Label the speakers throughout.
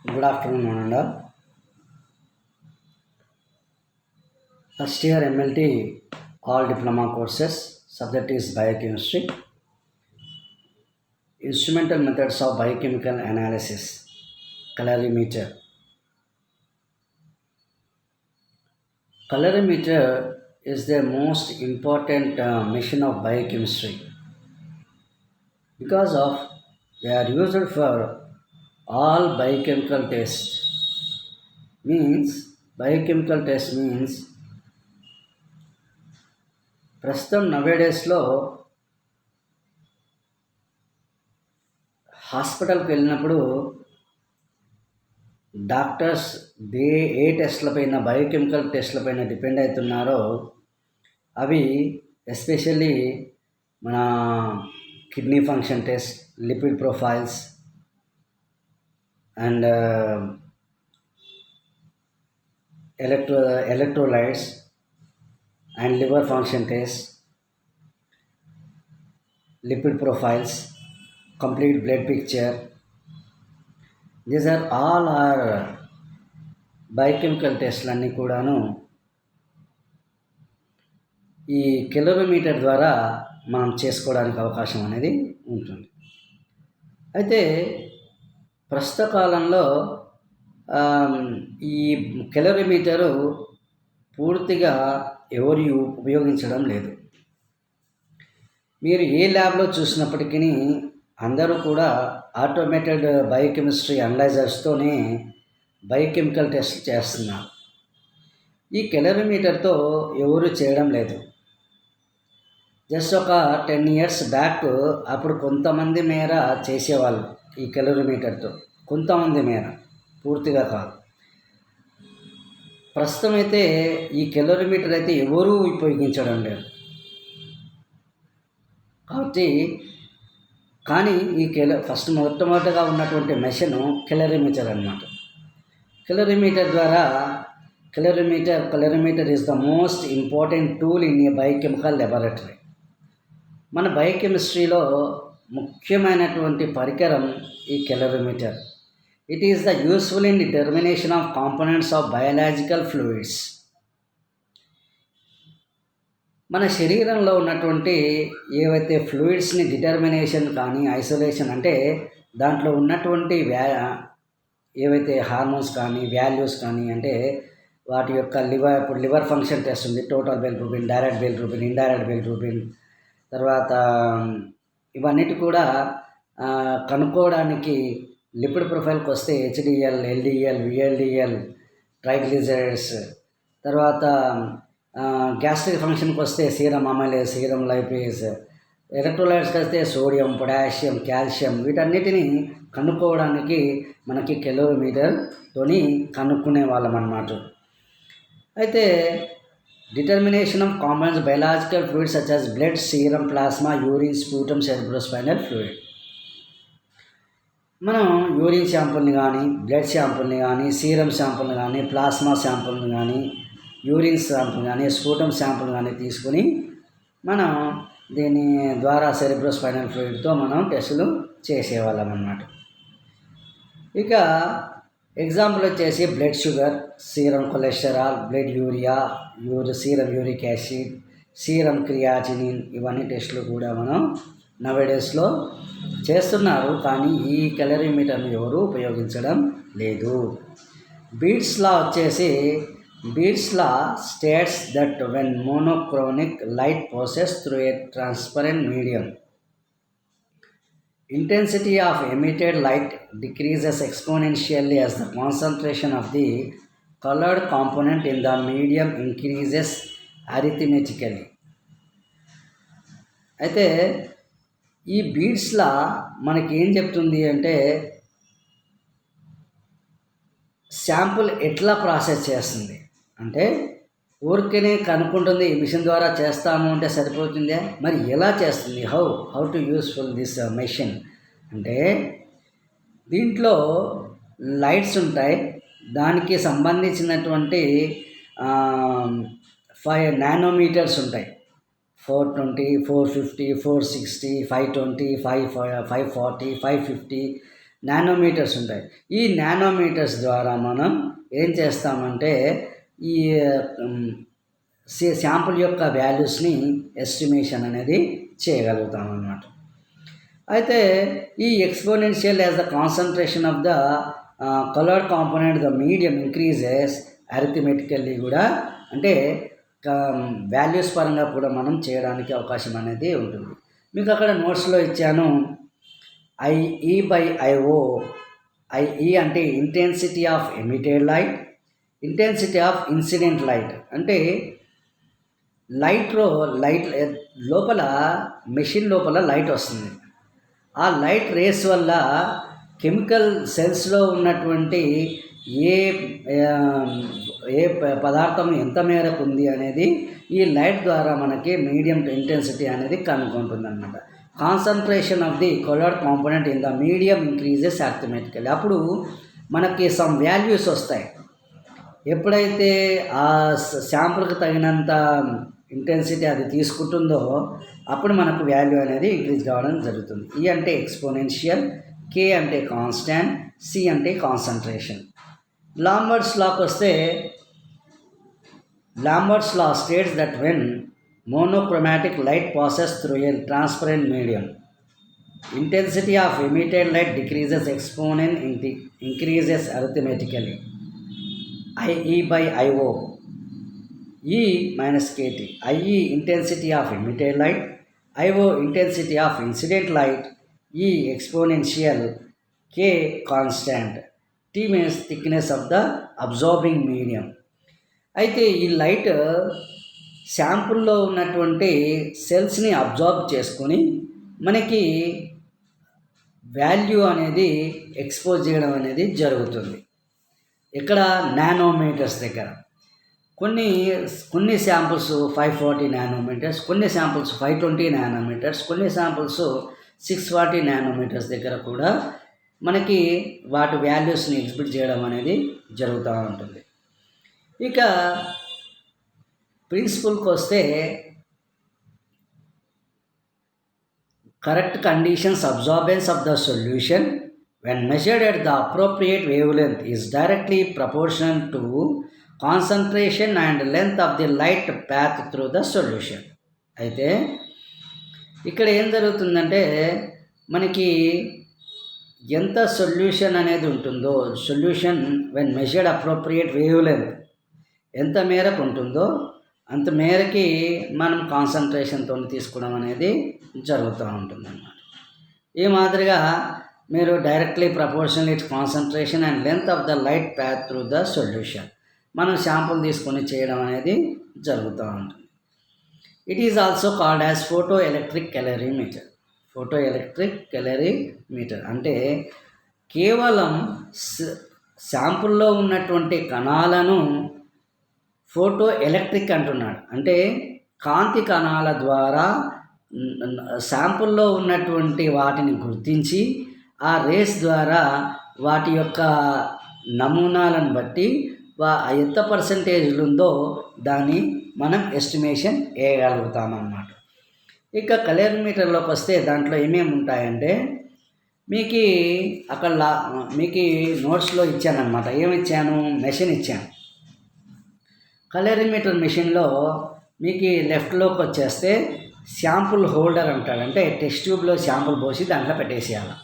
Speaker 1: Good afternoon, Ananda. First year MLT, all diploma courses. Subject is biochemistry. Instrumental methods of biochemical analysis. Colorimeter. Colorimeter is the most important machine of biochemistry because of they are used for all biochemical tests. Biochemical test means ప్రస్తుతం నవేడేస్లో హాస్పిటల్కి వెళ్ళినప్పుడు doctors ఏ టెస్ట్లపైన biochemical టెస్ట్లపైన depend అవుతున్నారో అవి especially మన kidney function test, lipid profiles and electrolytes and liver function test, lipid profiles, complete blood picture. These are all our biochemical టెస్ట్లన్నీ కూడాను ఈ కెలోరీమీటర్ ద్వారా మనం చేసుకోవడానికి అవకాశం అనేది ఉంటుంది. అయితే ప్రస్తుత కాలంలో ఈ కెలోరీమీటరు పూర్తిగా ఎవరు ఉపయోగించడం లేదు. మీరు ఏ ల్యాబ్లో చూసినప్పటికీ అందరూ కూడా ఆటోమేటెడ్ బయోకెమిస్ట్రీ అనలైజర్స్తోనే బయోకెమికల్ టెస్ట్ చేస్తున్నారు. ఈ కెలోరీమీటర్తో ఎవరు చేయడం లేదు. జస్ట్ ఒక 10 years బ్యాక్ అప్పుడు కొంతమంది మేర చేసేవాళ్ళు ఈ కెలోరీమీటర్తో, కొంతమంది మేర, పూర్తిగా కాదు. ప్రస్తుతం అయితే ఈ కెలోరీమీటర్ అయితే ఎవరూ ఉపయోగించడం లేదు. కాబట్టి కానీ ఈ మొట్టమొదటిగా ఉన్నటువంటి మెషిన్ కెలోరీమీటర్ అన్నమాట. Calorimeter is the most important tool in a biochemical laboratory. మన బయోకెమిస్ట్రీలో ముఖ్యమైనటువంటి పరికరం ఈ calorimeter. It is the useful in determination of components of biological fluids. మన శరీరంలో ఉన్నటువంటి ఏవైతే ఫ్లూయిడ్స్ని డిటర్మినేషన్ కానీ ఐసోలేషన్ అంటే దాంట్లో ఉన్నటువంటి ఏవైతే హార్మోన్స్ కానీ వాల్యూస్ కానీ అంటే వాటి యొక్క లివర్ ఫంక్షన్ టెస్ట్ ఉంది, total bilirubin, direct bilirubin, indirect bilirubin, తర్వాత ఇవన్నిటి కూడా కనుక్కోవడానికి లిపిడ్ ప్రొఫైల్కి వస్తే హెచ్డిఎల్, ఎల్డిఎల్, విఎల్డిఎల్, ట్రైగ్లిజరైడ్స్, తర్వాత గ్యాస్ట్రిక్ ఫంక్షన్కి వస్తే సీరం అమైలేజ్, సీరం లైపేజ్, ఎలక్ట్రోలైట్స్కి వస్తే సోడియం, పొటాషియం, కాల్షియం, వీటన్నిటిని కనుక్కోవడానికి మనకి కెలోరీమీటర్తోని కనుక్కునే వాళ్ళం అన్నమాట. అయితే determination of compounds biological fluids such as blood, serum, plasma, urine, sputum, cerebrospinal fluid. మనం యూరిన్ శాంపుల్ని కానీ, బ్లడ్ శాంపుల్ని కానీ, సీరం శాంపుల్ని కానీ, ప్లాస్మా శాంపుల్ని కానీ, యూరిన్ శాంపుల్ కానీ, స్ఫూటం శాంపుల్ కానీ తీసుకుని మనం దీని ద్వారా సెరెబ్రోస్పైనల్ ఫ్లూయిడ్తో మనం టెస్టులు చేసేవాళ్ళం అన్నమాట. ఇక ఎగ్జాంపుల్ వచ్చేసి blood sugar, serum cholesterol, blood urea, serum uric acid, serum creatinine, ఇవన్నీ టెస్టులు కూడా మనం నవేడేస్లో చేస్తున్నారు. కానీ ఈ కెలోరీమీటర్ను ఎవరు ఉపయోగించడం లేదు. బీట్స్ law states that when monochromatic light passes through a transparent medium, intensity of emitted light decreases exponentially as the concentration of the colored component in the medium increases arithmetically. అయితే ఈ బీట్స్లా మనకి ఏం చెప్తుంది అంటే శాంపుల్ ఎట్లా ప్రాసెస్ చేస్తుంది అంటే ఊరికనే కనుక్కుంటుంది, ఈ మిషన్ ద్వారా చేస్తాము అంటే సరిపోతుందే, మరి ఎలా చేస్తుంది, how to useful this machine అంటే దీంట్లో లైట్స్ ఉంటాయి. దానికి సంబంధించినటువంటి 5 నానోమీటర్స్ ఉంటాయి. 420, 450, 460, 520, 540, 550 నానోమీటర్స్ ఉంటాయి. ఈ నానోమీటర్స్ ద్వారా మనం ఏం చేస్తామంటే ఈ శాంపుల్ యొక్క వాల్యూస్ని ఎస్టిమేషన్ అనేది చేయగలుగుతాం అన్నమాట. అయితే ఈ exponential as the concentration of the coloured component the medium increases arithmetically కూడా, అంటే వాల్యూస్ పరంగా కూడా మనం చేయడానికి అవకాశం అనేది ఉంటుంది. మీకు అక్కడ నోట్స్లో ఇచ్చాను IE/IO. IE అంటే intensity of emitted light, intensity of incident light. అంటే లైట్ లోపల మెషిన్ లోపల లైట్ వస్తుంది. ఆ లైట్ రేస్ వల్ల కెమికల్ సెల్స్లో ఉన్నటువంటి ఏ పదార్థం ఎంత మేరకు ఉంది అనేది ఈ లైట్ ద్వారా మనకి మీడియం ఇంటెన్సిటీ అనేది కనుక్కుంటుంది అన్నమాట. Concentration of the coloured component in the medium increases arithmetically. అప్పుడు మనకి సమ్ వాల్యూస్ వస్తాయి. ఎప్పుడైతే ఆ శాంపుల్కి తగినంత ఇంటెన్సిటీ అది తీసుకుంటుందో అప్పుడు మనకు వాల్యూ అనేది ఇంక్రీజ్ కావడం జరుగుతుంది. ఈ అంటే ఎక్స్పోనెన్షియల్, కే అంటే కాన్స్టాంట్, సి అంటే కాన్సన్ట్రేషన్. లాంబర్ట్స్ లాకి వస్తే, Lambert's law states that when monochromatic light passes through a transparent medium, intensity of emitted light decreases exponent increases arithmetically. IE/IO. E minus KT. IE intensity of emitted light, IO intensity of incident light, E exponential, K constant, T means thickness of the absorbing medium. అయితే ఈ light శాంపుల్లో ఉన్నటువంటి సెల్స్ని absorb చేసుకొని మనకి value అనేది expose చేయడం అనేది జరుగుతుంది. ఇక్కడ నానోమీటర్స్ దగ్గర కొన్ని శాంపుల్స్ 540 నానోమీటర్స్, కొన్ని శాంపుల్స్ 520 నానోమీటర్స్, కొన్ని శాంపుల్స్ 640 నానోమీటర్స్ దగ్గర కూడా మనకి వాటి వాల్యూస్ని ఎగ్జిబిట్ చేయడం అనేది జరుగుతూ ఉంటుంది. ఇక ప్రిన్సిపల్కి వస్తే, correct conditions absorbance of the solution when measured at the appropriate wavelength is directly proportional to concentration and length of the light path through the solution. అయితే ఇక్కడ ఏం జరుగుతుందంటే మనకి ఎంత సొల్యూషన్ అనేది ఉంటుందో, solution when measured appropriate wave length ఎంత మేరకు ఉంటుందో అంత మేరకి మనం కాన్సన్ట్రేషన్తో తీసుకోవడం అనేది జరుగుతూ ఉంటుంది అన్నమాట. ఈ మాదిరిగా మీరు directly proportional it's concentration and length of the light path through the solution మనం శాంపుల్ తీసుకొని చేయడం అనేది జరుగుతూ ఉంటుంది. It is also called as photo electric calorimeter. Photo electric calorimeter అంటే కేవలం శాంపుల్లో ఉన్నటువంటి కణాలను ఫోటో ఎలక్ట్రిక్ అంటున్నాడు. అంటే కాంతి కణాల ద్వారా శాంపుల్లో ఉన్నటువంటి వాటిని గుర్తించి ఆ రేస్ ద్వారా వాటి యొక్క నమూనాలను బట్టి ఎంత పర్సంటేజ్ ఉందో దాన్ని మనం ఎస్టిమేషన్ వేయగలుగుతామన్నమాట. ఇక క్యాలరీమీటర్లోకి వస్తే దాంట్లో ఏమేమి ఉంటాయంటే మీకు అక్కడ మీకు నోట్స్లో ఇచ్చానమాట. ఏమిచ్చాను? మెషిన్ ఇచ్చాను. క్యాలరీమీటర్ మెషిన్లో మీకు లెఫ్ట్లోకి వచ్చేస్తే శాంపుల్ హోల్డర్ అంటాడు. అంటే టెస్ట్ ట్యూబ్లో శాంపుల్ పోసి దాంట్లో పెట్టేసేయాలి.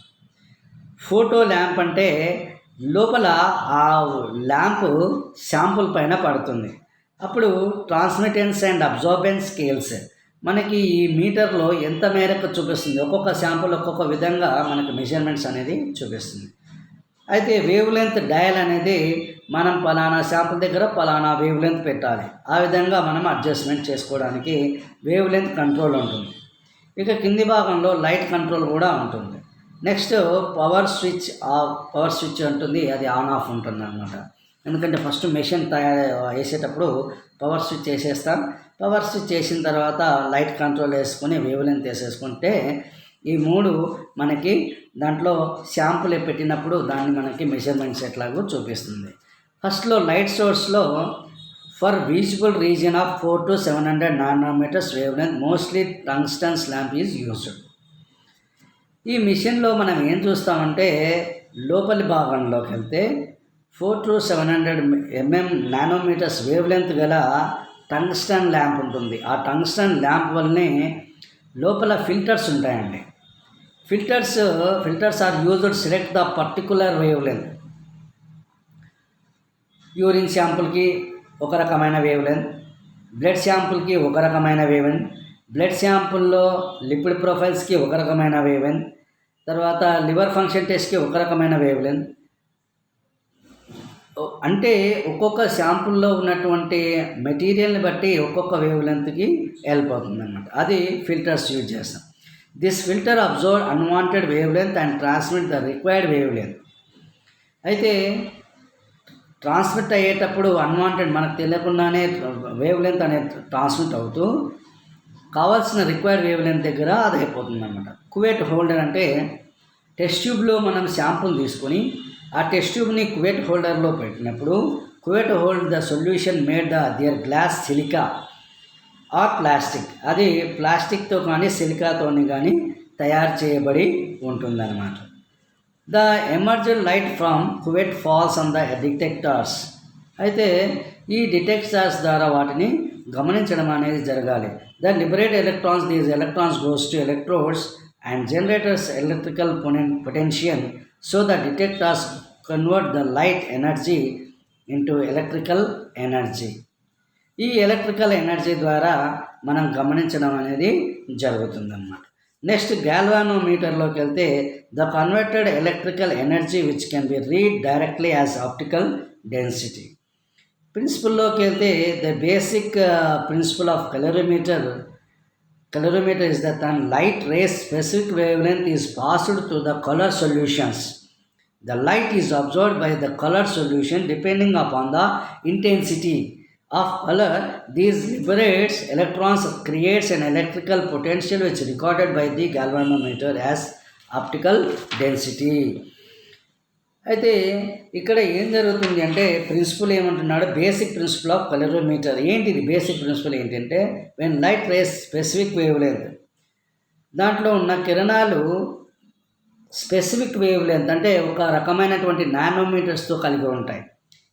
Speaker 1: ఫోటో ల్యాంప్ అంటే లోపల ఆ ల్యాంపు శాంపుల్ పైన పడుతుంది. అప్పుడు ట్రాన్స్మిటెన్స్ అండ్ అబ్జార్బెన్స్ స్కేల్స్ మనకి ఈ మీటర్లో ఎంత మేరకు చూపిస్తుంది. ఒక్కొక్క శాంపుల్ ఒక్కొక్క విధంగా మనకి మెజర్మెంట్స్ అనేది చూపిస్తుంది. అయితే వేవ్ లెంత్ డయల్ అనేది మనం పలానా శాంపుల్ దగ్గర పలానా వేవ్ లెంత్ పెట్టాలి. ఆ విధంగా మనం అడ్జస్ట్మెంట్ చేసుకోవడానికి వేవ్ లెంత్ కంట్రోల్ ఉంటుంది. ఇక కింది భాగంలో లైట్ కంట్రోల్ కూడా ఉంటుంది. నెక్స్ట్ పవర్ స్విచ్ ఉంటుంది. అది ఆన్ ఆఫ్ ఉంటుంది అన్నమాట. ఎందుకంటే ఫస్ట్ మెషిన్ వేసేటప్పుడు పవర్ స్విచ్ వేసేస్తాం. పవర్ స్విచ్ వేసిన తర్వాత లైట్ కంట్రోల్ వేసుకొని వేవ్ లెంత్ వేసేసుకుంటే ఈ మూడు మనకి దాంట్లో శాంపుల్ పెట్టినప్పుడు దాన్ని మనకి మెజర్మెంట్స్ ఎట్లాగో చూపిస్తుంది. ఫస్ట్లో లైట్ సోర్స్లో for visible region of 400 to 700 nanometres wavelength mostly tungsten lamp is used. ఈ మిషన్లో మనం ఏం చూస్తామంటే లోపలి భాగంలోకి వెళ్తే 4 to 700 నానోమీటర్స్ వేవ్ లెంత్ గల టంగ్స్టన్ ల్యాంప్ ఉంటుంది. ఆ టంగ్స్టన్ ల్యాంప్ వల్లనే లోపల ఫిల్టర్స్ ఉంటాయండి. Filters are used select the particular wavelength. Urine శాంపుల్కి ఒక రకమైన వేవ్ లెంత్, బ్లడ్ శాంపుల్కి ఒక రకమైన వేవ్ లెంత్, బ్లడ్ శాంపుల్లో లిపిడ్ ప్రొఫైల్స్కి ఒక రకమైన వేవ్ లెంత్, తర్వాత లివర్ ఫంక్షన్ టెస్ట్కి ఒక రకమైన వేవ్ లెంత్. అంటే ఒక్కొక్క శాంపుల్లో ఉన్నటువంటి మెటీరియల్ని బట్టి ఒక్కొక్క వేవ్ లెంత్కి హెల్ప్ అవుతుంది అన్నమాట. అది ఫిల్టర్స్ యూజ్ చేస్తాం. This filter observe unwanted wave length and transmit the required wave length. అయితే ట్రాన్స్మిట్ అయ్యేటప్పుడు అన్వాంటెడ్ మనకు తెలియకుండానే వేవ్ లెంత్ అనేది ట్రాన్స్మిట్ అవుతూ కావాల్సిన రిక్వైర్డ్ వేవ్ లెంత్ దగ్గర అది అయిపోతుంది అన్నమాట. కువెట్ హోల్డర్ అంటే టెస్ట్ ట్యూబ్లో మనం శాంపుల్ తీసుకొని ఆ టెస్ట్ ట్యూబ్ని కువెట్ హోల్డర్లో పెట్టినప్పుడు cuvette hold the solution made the there glass silica or plastic. అది ప్లాస్టిక్తో కానీ సిలికాతోని కానీ తయారు చేయబడి ఉంటుందన్నమాట. The emergent light from cuvette falls on the detectors. అయితే ఈ డిటెక్టర్స్ ద్వారా వాటిని గమనించడం అనేది జరగాలి. The liberate electrons, these electrons goes to electrodes and generators electrical potential. So the detectors convert the light energy into electrical energy. ఈ electrical energy ద్వారా మనం గమనించడం అనేది జరుగుతుందన్నమాట. నెక్స్ట్ గ్యాల్వానోమీటర్లోకి వెళ్తే the converted electrical energy which can be read directly as optical density. ప్రిన్సిపల్లోకి వెళ్తే the basic principle of colorimeter is that the light rays specific wavelength is passed to the color solutions. The light is absorbed by the color solution depending upon the intensity of color. These liberates electrons, creates an electrical potential which is recorded by the galvanometer as optical density. అయితే ఇక్కడ ఏం జరుగుతుంది అంటే principal ఏమంటున్నాడు, basic principle of colorimeter. ఏంటిది basic principle ఏంటంటే when light rays specific wavelength, దాంట్లో ఉన్న కిరణాలు స్పెసిఫిక్ వేవ్ లెంత్ అంటే ఒక రకమైనటువంటి నానోమీటర్స్తో కలిగి ఉంటాయి.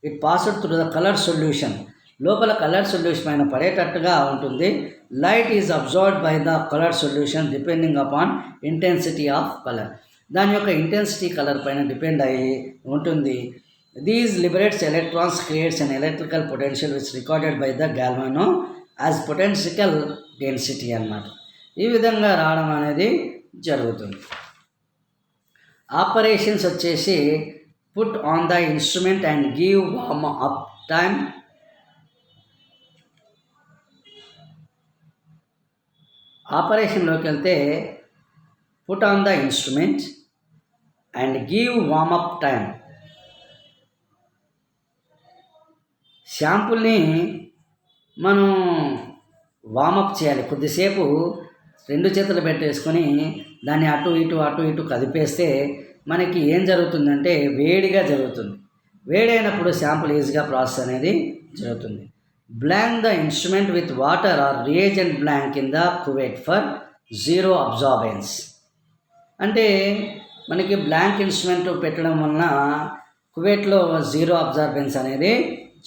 Speaker 1: It passed through the colour solution, లోపల కలర్ సొల్యూషన్ పైన పడేటట్టుగా ఉంటుంది. Light is observed by the colour solution depending upon intensity of colour. దాని యొక్క ఇంటెన్సిటీ కలర్ పైన డిపెండ్ అయ్యి ఉంటుంది. These liberates electrons, creates an electrical potential which recorded by the galvano as potential density అన్నమాట. ఈ విధంగా రావడం అనేది జరుగుతుంది. ఆపరేషన్స్ వచ్చేసి put on the instrument and give warm up time. ఆపరేషన్లోకి వెళ్తే put on the instrument and give warm up time. శాంపుల్ని మనం వార్మప్ చేయాలి. కొద్దిసేపు రెండు చేతులు పెట్టేసుకొని దాన్ని అటు ఇటు కదిపేస్తే మనకి ఏం జరుగుతుందంటే వేడిగా జరుగుతుంది. వేడైనప్పుడు శాంపుల్ ఈజీగా ప్రాసెస్ అనేది జరుగుతుంది. Blank the instrument with water or reagent blank in the cuvette for zero absorbance. అంటే మనకి బ్లాంక్ ఇన్స్ట్రుమెంట్ పెట్టడం వలన కువెట్లో జీరో అబ్జార్బెన్స్ అనేది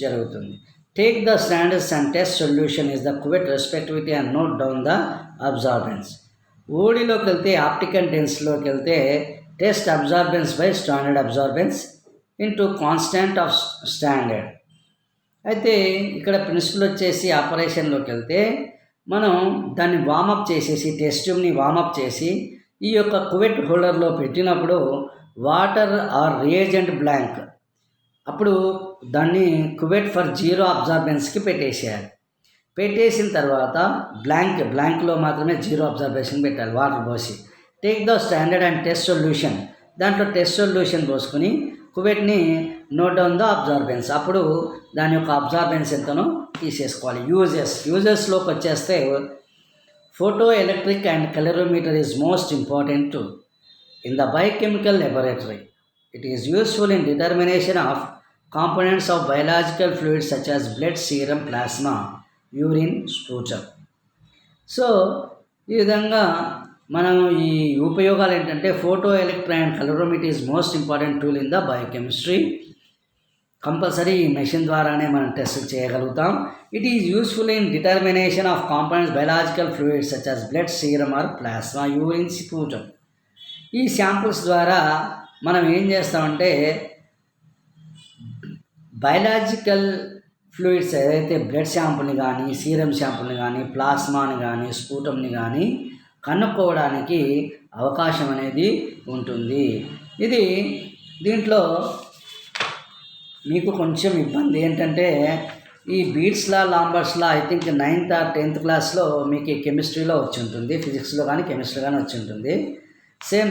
Speaker 1: జరుగుతుంది. Take the standards and test solution is the cuvette respectivity and note down the absorbance. ఓడిలోకి వెళ్తే optical డెన్స్లోకి వెళ్తే test absorbance by standard absorbance into constant of standard. అయితే ఇక్కడ ప్రిన్సిపల్ వచ్చేసి ఆపరేషన్లోకి వెళ్తే మనం దాన్ని వార్మప్ చేసేసి టెస్ట్ ట్యూబ్ని వార్మప్ చేసి ఈ యొక్క కువెట్ హోల్డర్లో పెట్టినప్పుడు వాటర్ ఆర్ రియేజెంట్ బ్లాంక్, అప్పుడు దాన్ని కువెట్ ఫర్ జీరో అబ్జార్బెన్స్కి పెట్టేసేయాలి. పెట్టేసిన తర్వాత బ్లాంక్లో మాత్రమే జీరో అబ్జర్వేషన్ పెట్టాలి వాటర్ పోసి. Take the standard and test solution, దాంట్లో టెస్ట్ సొల్యూషన్ పోసుకొని కువెట్ని నోట్ డౌన్ ద అబ్జార్బెన్స్, అప్పుడు దాని యొక్క అబ్జార్బెన్స్ ఎంతనో తీసేసుకోవాలి. యూజెస్లోకి వచ్చేస్తే photo electric and colorimeter is most important to in the biochemical laboratory. It is useful in determination of components of biological fluids such as blood, serum, plasma, urine, sputum. So ఈ విధంగా మనం ఈ ఉపయోగాలు ఏంటంటే photo electron and colorimeter is most important tool in the biochemistry. Compulsory ఈ machine ద్వారానే మనం test చేయగలుగుతాం. It is useful in determination of compounds biological fluids such as blood, serum or plasma, urine, sputum. ఈ samples ద్వారా మనం ఏం చేస్తామంటే biological fluids ఏదైతే బ్లడ్ శాంపుల్ని కానీ, సీరం శాంపుల్ని కానీ, ప్లాస్మాని కానీ, స్పూటమ్ని కానీ కనుక్కోవడానికి అవకాశం అనేది ఉంటుంది. ఇది దీంట్లో మీకు కొంచెం ఇబ్బంది ఏంటంటే ఈ Beer's law, Lambert's law I think 9th or 10th క్లాస్లో మీకు కెమిస్ట్రీలో వచ్చి ఉంటుంది, ఫిజిక్స్లో కానీ కెమిస్ట్రీ కానీ వచ్చి ఉంటుంది. సేమ్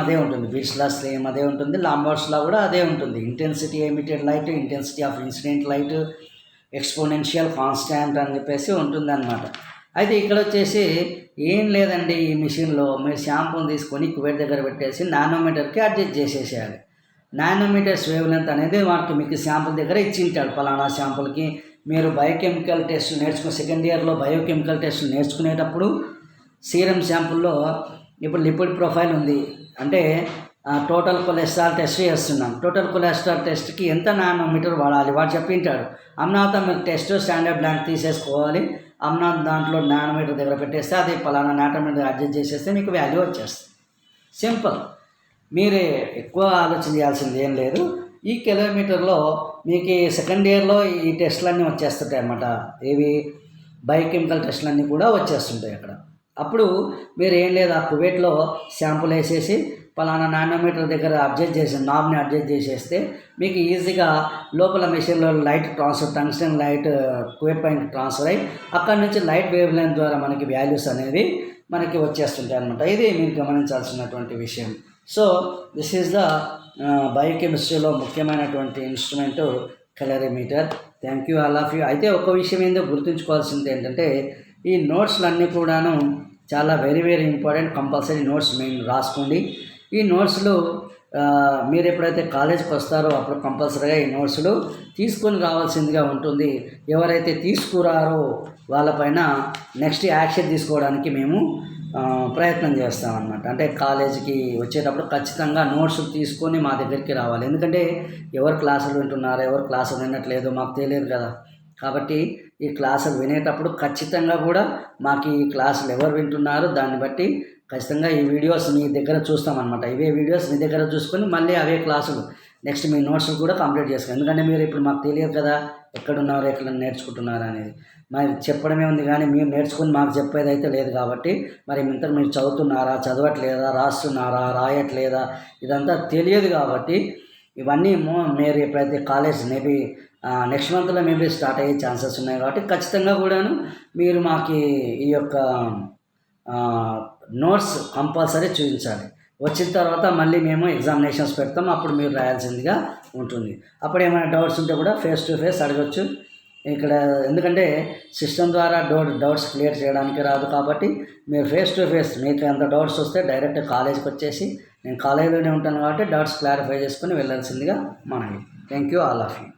Speaker 1: అదే ఉంటుంది. బీట్స్లా సేమ్ అదే ఉంటుంది, లాంబర్స్లా కూడా అదే ఉంటుంది. Intensity emitted light, intensity of incident light, exponential constant అని చెప్పేసి ఉంటుంది అన్నమాట. అయితే ఇక్కడ వచ్చేసి ఏం లేదండి, ఈ మిషన్లో మీరు శాంపుల్ తీసుకొని కువైట్ దగ్గర పెట్టేసి నానోమీటర్కి అడ్జస్ట్ చేసేసేయాలి. నానోమీటర్స్ వేవ్ లెంత్ అనేది మీకు శాంపుల్ దగ్గర ఇచ్చింటాడు. పలానా శాంపుల్కి మీరు బయోకెమికల్ టెస్ట్ సెకండ్ ఇయర్లో బయోకెమికల్ టెస్ట్ నేర్చుకునేటప్పుడు సీరం శాంపుల్లో ఇప్పుడు లిపిడ్ ప్రొఫైల్ ఉంది అంటే టోటల్ కొలెస్ట్రాల్ టెస్ట్ చేస్తున్నాం. టోటల్ కొలెస్ట్రాల్ టెస్ట్కి ఎంత నానోమీటర్ వాడాలి వాడు చెప్పింటాడు. అమ్నాథ మీరు టెస్ట్ స్టాండర్డ్ బ్లాంక్ తీసేసుకోవాలి. అమ్నాథ్ దాంట్లో నానోమీటర్ దగ్గర పెట్టేస్తే అది పలానా నానోమీటర్ అడ్జస్ట్ చేసేస్తే మీకు వాల్యూ వచ్చేస్తుంది. సింపుల్. మీరే ఎక్కువ ఆలోచన చేయాల్సింది ఏం లేదు. ఈ కిలోమీటర్లో మీకు సెకండ్ ఇయర్లో ఈ టెస్టులన్నీ వచ్చేస్తుంటాయి అన్నమాట. ఏవి బయోకెమికల్ టెస్టులన్నీ కూడా వచ్చేస్తుంటాయి అక్కడ. అప్పుడు మీరు ఏం లేదు, ఆ కువైట్లో శాంపుల్ వేసేసి పలానా నానోమీటర్ దగ్గర అడ్జస్ట్ చేసి నాబ్ని అడ్జస్ట్ చేసేస్తే మీకు ఈజీగా లోపల మెషిన్లో light transfer, tungsten light Kuwait పైన ట్రాన్స్ఫర్ అయ్యి అక్కడి నుంచి లైట్ వేవ్ లెంత్ ద్వారా మనకి వాల్యూస్ అనేవి మనకి వచ్చేస్తుంటాయి అనమాట. ఇది మీరు గమనించాల్సినటువంటి విషయం. సో దిస్ ఈజ్ ద బయోకెమిస్ట్రీలో ముఖ్యమైనటువంటి instrument colorimeter. Thank you all of you. అయితే ఒక విషయం ఏందో గుర్తుంచుకోవాల్సింది ఏంటంటే ఈ నోట్స్లన్నీ కూడాను చాలా very very important. Compulsory notes మేము రాసుకోండి. ఈ నోట్స్లు మీరు ఎప్పుడైతే కాలేజీకి వస్తారో అప్పుడు కంపల్సరీగా ఈ నోట్స్లు తీసుకొని రావాల్సిందిగా ఉంటుంది. ఎవరైతే తీసుకురారో వాళ్ళపైన నెక్స్ట్ యాక్షన్ తీసుకోవడానికి మేము ప్రయత్నం చేస్తామన్నమాట. అంటే కాలేజీకి వచ్చేటప్పుడు ఖచ్చితంగా నోట్స్ తీసుకొని మా దగ్గరికి రావాలి. ఎందుకంటే ఎవరు క్లాసులు వింటున్నారో ఎవరు క్లాసులు వినట్లేదు మాకు తెలియదు కదా. కాబట్టి ఈ క్లాసులు వినేటప్పుడు ఖచ్చితంగా కూడా మాకు ఈ క్లాసులు ఎవరు వింటున్నారో దాన్ని బట్టి ఖచ్చితంగా ఈ వీడియోస్ మీ దగ్గర చూస్తామన్నమాట. ఇవే వీడియోస్ మీ దగ్గర చూసుకొని మళ్ళీ అవే క్లాసులు నెక్స్ట్ మీ నోట్స్ కూడా కంప్లీట్ చేసుకోండి. ఎందుకంటే మీరు ఇప్పుడు మాకు తెలియదు కదా ఎక్కడున్నారు ఎక్కడ నేర్చుకుంటున్నారు అనేది. మరి చెప్పడమే ఉంది కానీ మీరు నేర్చుకుని మాకు చెప్పేది అయితే లేదు. కాబట్టి మరి ఇంత మీరు చదువుతున్నారా, చదవట్లేదా, రాస్తున్నారా, రాయట్లేదా ఇదంతా తెలియదు. కాబట్టి ఇవన్నీ మీరు ఎప్పుడైతే కాలేజ్ మేబీ నెక్స్ట్ మంత్లో మేబీ స్టార్ట్ అయ్యే ఛాన్సెస్ ఉన్నాయి. కాబట్టి ఖచ్చితంగా కూడాను మీరు మాకు ఈ యొక్క నోట్స్ కంపల్సరీ చూపించాలి. వచ్చిన తర్వాత మళ్ళీ మేము ఎగ్జామినేషన్స్ పెడతాం. అప్పుడు మీరు రాయాల్సిందిగా ఉంటుంది. అప్పుడు ఏమైనా డౌట్స్ ఉంటే కూడా ఫేస్ టు ఫేస్ అడగచ్చు ఇక్కడ. ఎందుకంటే సిస్టమ్ ద్వారా డౌట్స్ క్లియర్ చేయడానికి రాదు. కాబట్టి మీరు ఫేస్ టు ఫేస్ మీకు ఎంత డౌట్స్ వస్తే డైరెక్ట్ కాలేజ్కి వచ్చేసి, నేను కాలేజీలోనే ఉంటాను కాబట్టి డౌట్స్ క్లారిఫై చేసుకొని వెళ్ళాల్సిందిగా మనవి. Thank you all of you.